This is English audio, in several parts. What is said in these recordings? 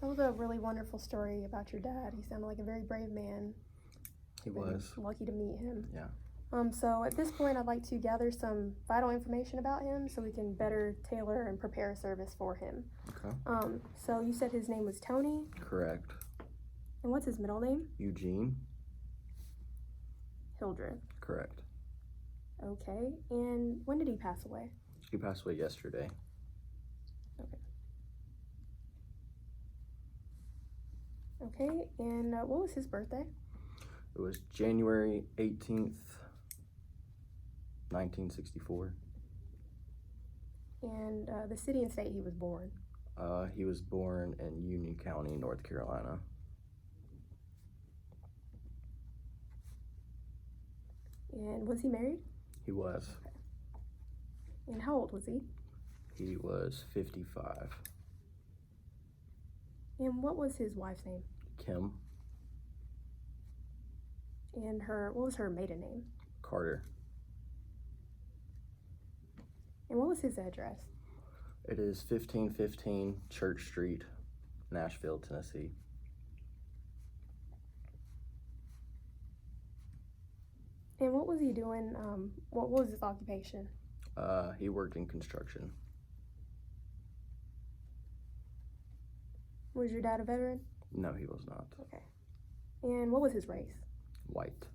That was a really wonderful story about your dad. He sounded like a very brave man. He was. Lucky to meet him. Yeah. So at this point, I'd like to gather some vital information about him so we can better tailor and prepare a service for him. Okay. So you said his name was Tony? Correct. And what's his middle name? Eugene? Hildreth. Correct. Okay. And when did he pass away? He passed away yesterday. Okay. Okay, and what was his birthday? It was January 18th, 1964. And the city and state he was born? He was born in Union County, North Carolina. And was he married? He was. Okay. And how old was he? He was 55. And what was his wife's name? Kim. And what was her maiden name? Carter. And what was his address? It is 1515 Church Street, Nashville, Tennessee. And what was he doing? What was his occupation? He worked in construction. Was your dad a veteran? No, he was not. Okay. And what was his race? White.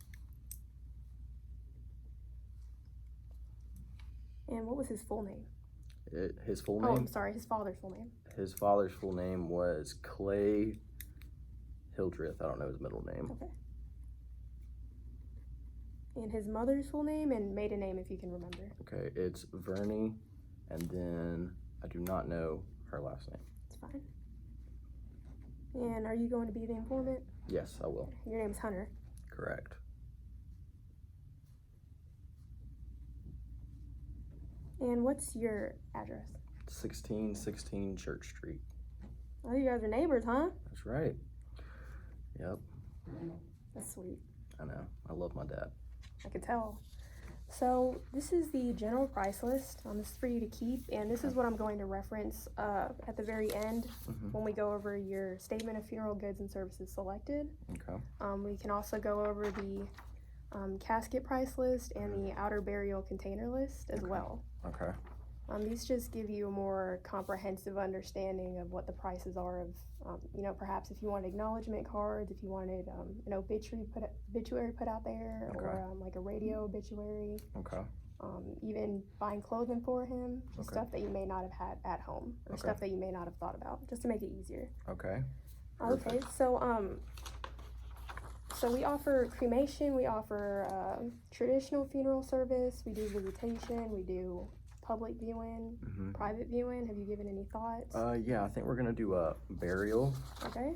And what was his full name? His full Oh, name? I'm sorry, his father's full name. His father's full name was Clay Hildreth. I don't know his middle name. Okay. And his mother's full name and maiden name, if you can remember. Okay, it's Vernie, and then I do not know her last name. It's fine. And are you going to be the informant? Yes, I will. Your name's Hunter. Correct. And what's your address? 1616 Church Street. Oh, you guys are neighbors, huh? That's right. Yep. That's sweet. I know. I love my dad. I could tell. So this is the general price list. This is for you to keep, and this is what I'm going to reference at the very end when we go over your statement of funeral goods and services selected. Okay. We can also go over the casket price list and the outer burial container list as well. Okay. These just give you a more comprehensive understanding of what the prices are of, perhaps if you wanted acknowledgement cards, if you wanted an obituary put out there, Okay. or like a radio obituary, Okay. even buying clothing for him, just Okay. stuff that you may not have had at home, or Okay. stuff that you may not have thought about, just to make it easier. Okay. Okay, so we offer cremation, we offer traditional funeral service, we do visitation, we do public viewing, private viewing. Have you given any thoughts? Yeah, I think we're gonna do a burial. Okay.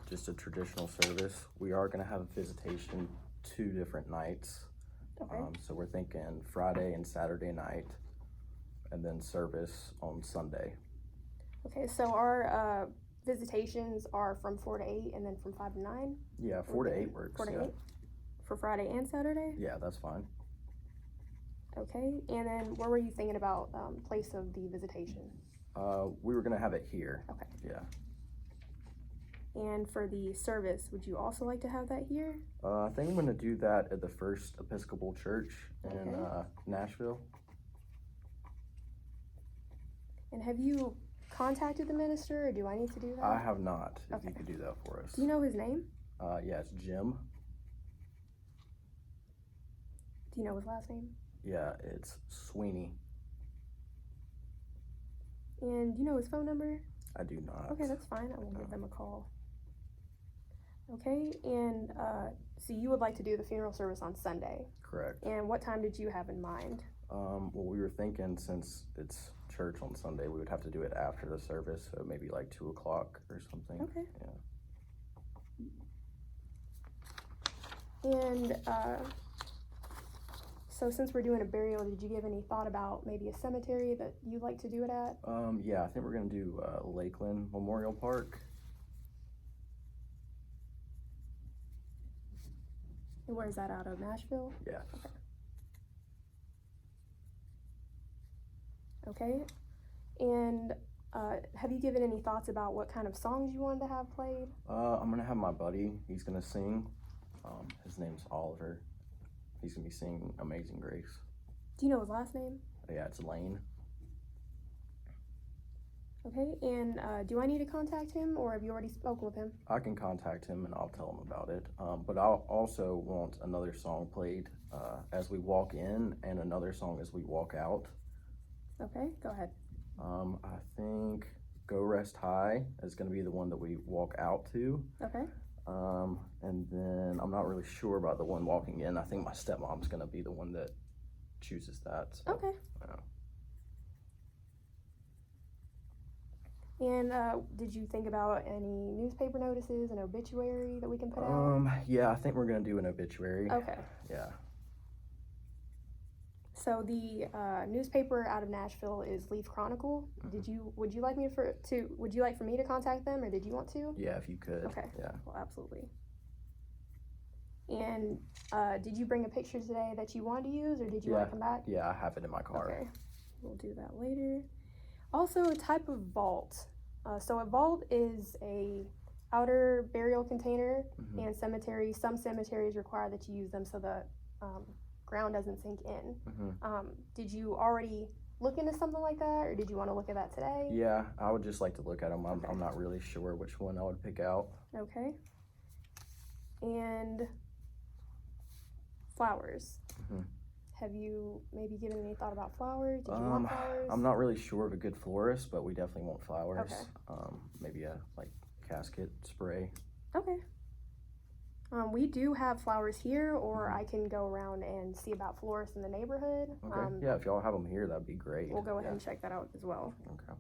Just a traditional service. We are gonna have a visitation 2 different nights. Okay. So we're thinking Friday and Saturday night, and then service on Sunday. Okay, so our visitations are from 4 to 8 and then from 5 to 9? Yeah, 4 to 8 works. 4 to Yeah. 8? For Friday and Saturday? Yeah, that's fine. Okay, and then where were you thinking about place of the visitation? We were gonna have it here. Okay. Yeah. And for the service, would you also like to have that here? I think I'm gonna do that at the First Episcopal Church in Okay. Nashville. And have you contacted the minister, or do I need to do that? I have not. If you Okay. could do that for us. Do you know his name? Yeah, it's Jim. Do you know his last name? Yeah, it's Sweeney. And do you know his phone number? I do not. Okay, that's fine. I will give them a call. Okay, and so you would like to do the funeral service on Sunday. Correct. And what time did you have in mind? Well, we were thinking since it's church on Sunday, we would have to do it after the service, so maybe like 2 o'clock or something. Okay. Yeah. And so since we're doing a burial, did you give any thought about maybe a cemetery that you'd like to do it at? Yeah, I think we're gonna do Lakeland Memorial Park. And where's that, out of Nashville? Yes. Okay. And have you given any thoughts about what kind of songs you wanted to have played? I'm gonna have my buddy. He's gonna sing. His name's Oliver. He's gonna be singing Amazing Grace. Do you know his last name? Yeah, it's Lane. Okay, and do I need to contact him, or have you already spoken with him? I can contact him and I'll tell him about it. But I'll also want another song played as we walk in and another song as we walk out. Okay, go ahead. I think Go Rest High is going to be the one that we walk out to. Okay. And then I'm not really sure about the one walking in. I think my stepmom's going to be the one that chooses that. So, Okay. And did you think about any newspaper notices, an obituary that we can put out? Yeah, I think we're going to do an obituary. Okay. Yeah. So the newspaper out of Nashville is Leaf Chronicle. Would you like for me to contact them, or did you want to? Yeah, if you could. Okay. Yeah. Well, absolutely. And did you bring a picture today that you wanted to use, or did you want to come back? Yeah, I have it in my car. Okay. We'll do that later. Also, a type of vault. So a vault is a outer burial container, and some cemeteries require that you use them so the ground doesn't sink in. Did you already look into something like that, or did you want to look at that today? Yeah, I would just like to look at them. I'm not really sure which one I would pick out. Okay. And flowers. Have you maybe given any thought about flowers? Did you want flowers? I'm not really sure of a good florist, but we definitely want flowers. Okay. Maybe a casket spray. Okay. We do have flowers here, or I can go around and see about florists in the neighborhood. Okay. Yeah, if y'all have them here, that'd be great. We'll go ahead and check that out as well. Okay.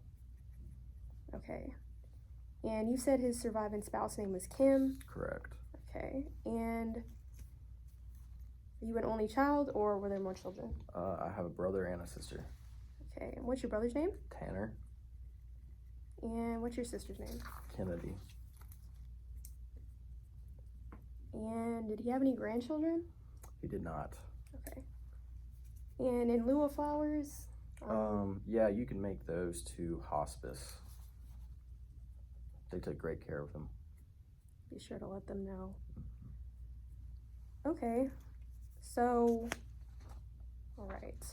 Okay. And you said his surviving spouse name was Kim. Correct. Okay. And are you an only child, or were there more children? I have a brother and a sister. Okay. And what's your brother's name? Tanner. And what's your sister's name? Kennedy. And did he have any grandchildren? He did not. Okay. And in lieu of flowers? Yeah, you can make those to hospice. They took great care of him. Be sure to let them know. Okay. So, all right.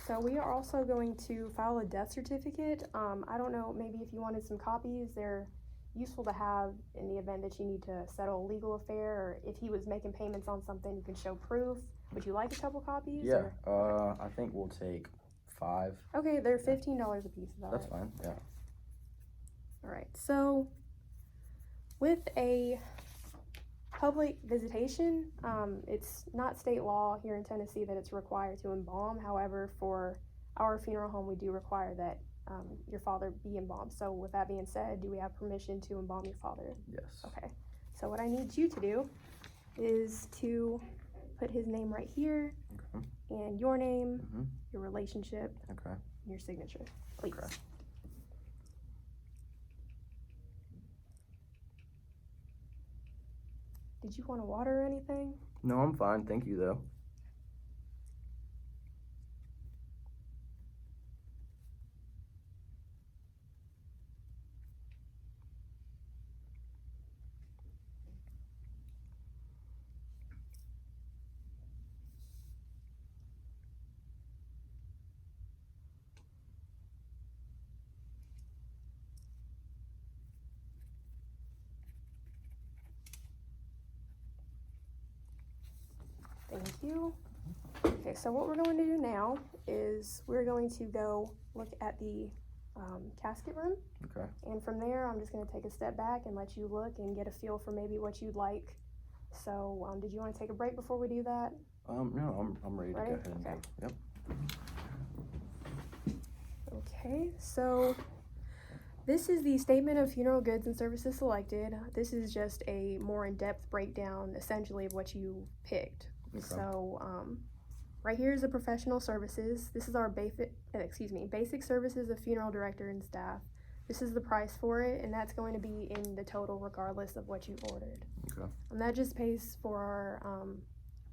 So we are also going to file a death certificate. I don't know, maybe if you wanted some copies, they're useful to have in the event that you need to settle a legal affair, or if he was making payments on something, you can show proof. Would you like a couple copies? Yeah, I think we'll take 5. Okay, they're $15 a piece. That's fine, yeah. All right, so with a public visitation, it's not state law here in Tennessee that it's required to embalm. However, for our funeral home, we do require that your father be embalmed. So with that being said, do we have permission to embalm your father? Yes. Okay. So what I need you to do is to put his name right here, and your name, your relationship, and your signature, please. Okay. Did you want a water or anything? No, I'm fine. Thank you, though. Thank you. Okay, so what we're going to do now is we're going to go look at the casket room. Okay. And from there, I'm just going to take a step back and let you look and get a feel for maybe what you'd like. So, did you want to take a break before we do that? No, I'm ready to go ahead and Okay. go. Yep. Okay, so this is the Statement of Funeral Goods and Services Selected. This is just a more in-depth breakdown, essentially, of what you picked. Okay. So, right here is the professional services. This is our basic services of funeral director and staff. This is the price for it, and that's going to be in the total regardless of what you ordered. Okay. And that just pays for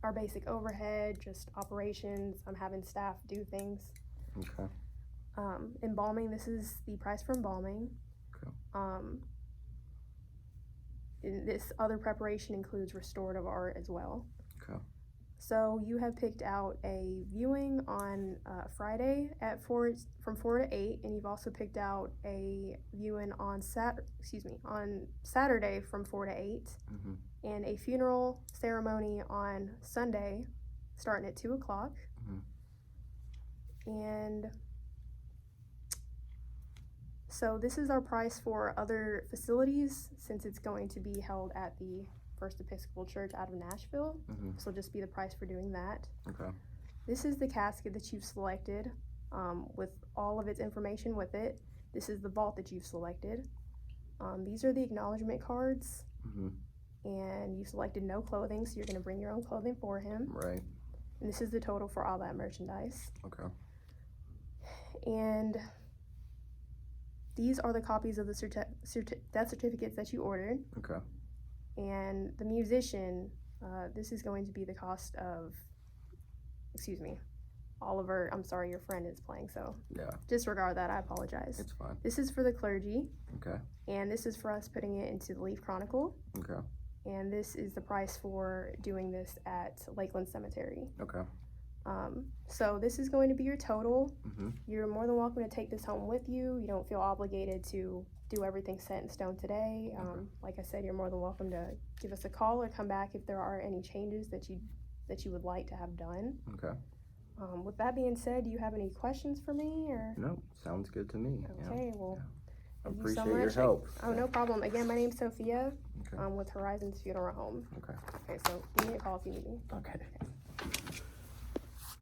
our basic overhead, just operations, having staff do things. Okay. Embalming, this is the price for embalming. Okay. And this other preparation includes restorative art as well. Okay. So you have picked out a viewing on Friday at from 4 to 8, and you've also picked out a viewing on Saturday from 4 to 8, and a funeral ceremony on Sunday starting at 2 o'clock. And so this is our price for other facilities, since it's going to be held at the First Episcopal Church out of Nashville. This will just be the price for doing that. Okay. This is the casket that you've selected, with all of its information with it. This is the vault that you've selected. These are the acknowledgement cards. And you selected no clothing, so you're going to bring your own clothing for him. Right. And this is the total for all that merchandise. Okay. And these are the copies of the death certificates that you ordered. Okay. And the musician, this is going to be the cost of, Oliver, I'm sorry, your friend is playing, so Yeah. disregard that, I apologize. It's fine. This is for the clergy, Okay. and this is for us putting it into the Leaf Chronicle, Okay. and this is the price for doing this at Lakeland Cemetery. Okay. So this is going to be your total. Mhm. You're more than welcome to take this home with you. You don't feel obligated to do everything set in stone today. Like I said, you're more than welcome to give us a call or come back if there are any changes that you would like to have done. Okay. With that being said, do you have any questions for me, or? No, sounds good to me. Okay, well, Yeah. thank you Appreciate so your much. help. Oh, no problem. Again, my name's Sophia. Okay. With Horizons Funeral Home. Okay. Okay, so give me a call if you need me. Okay.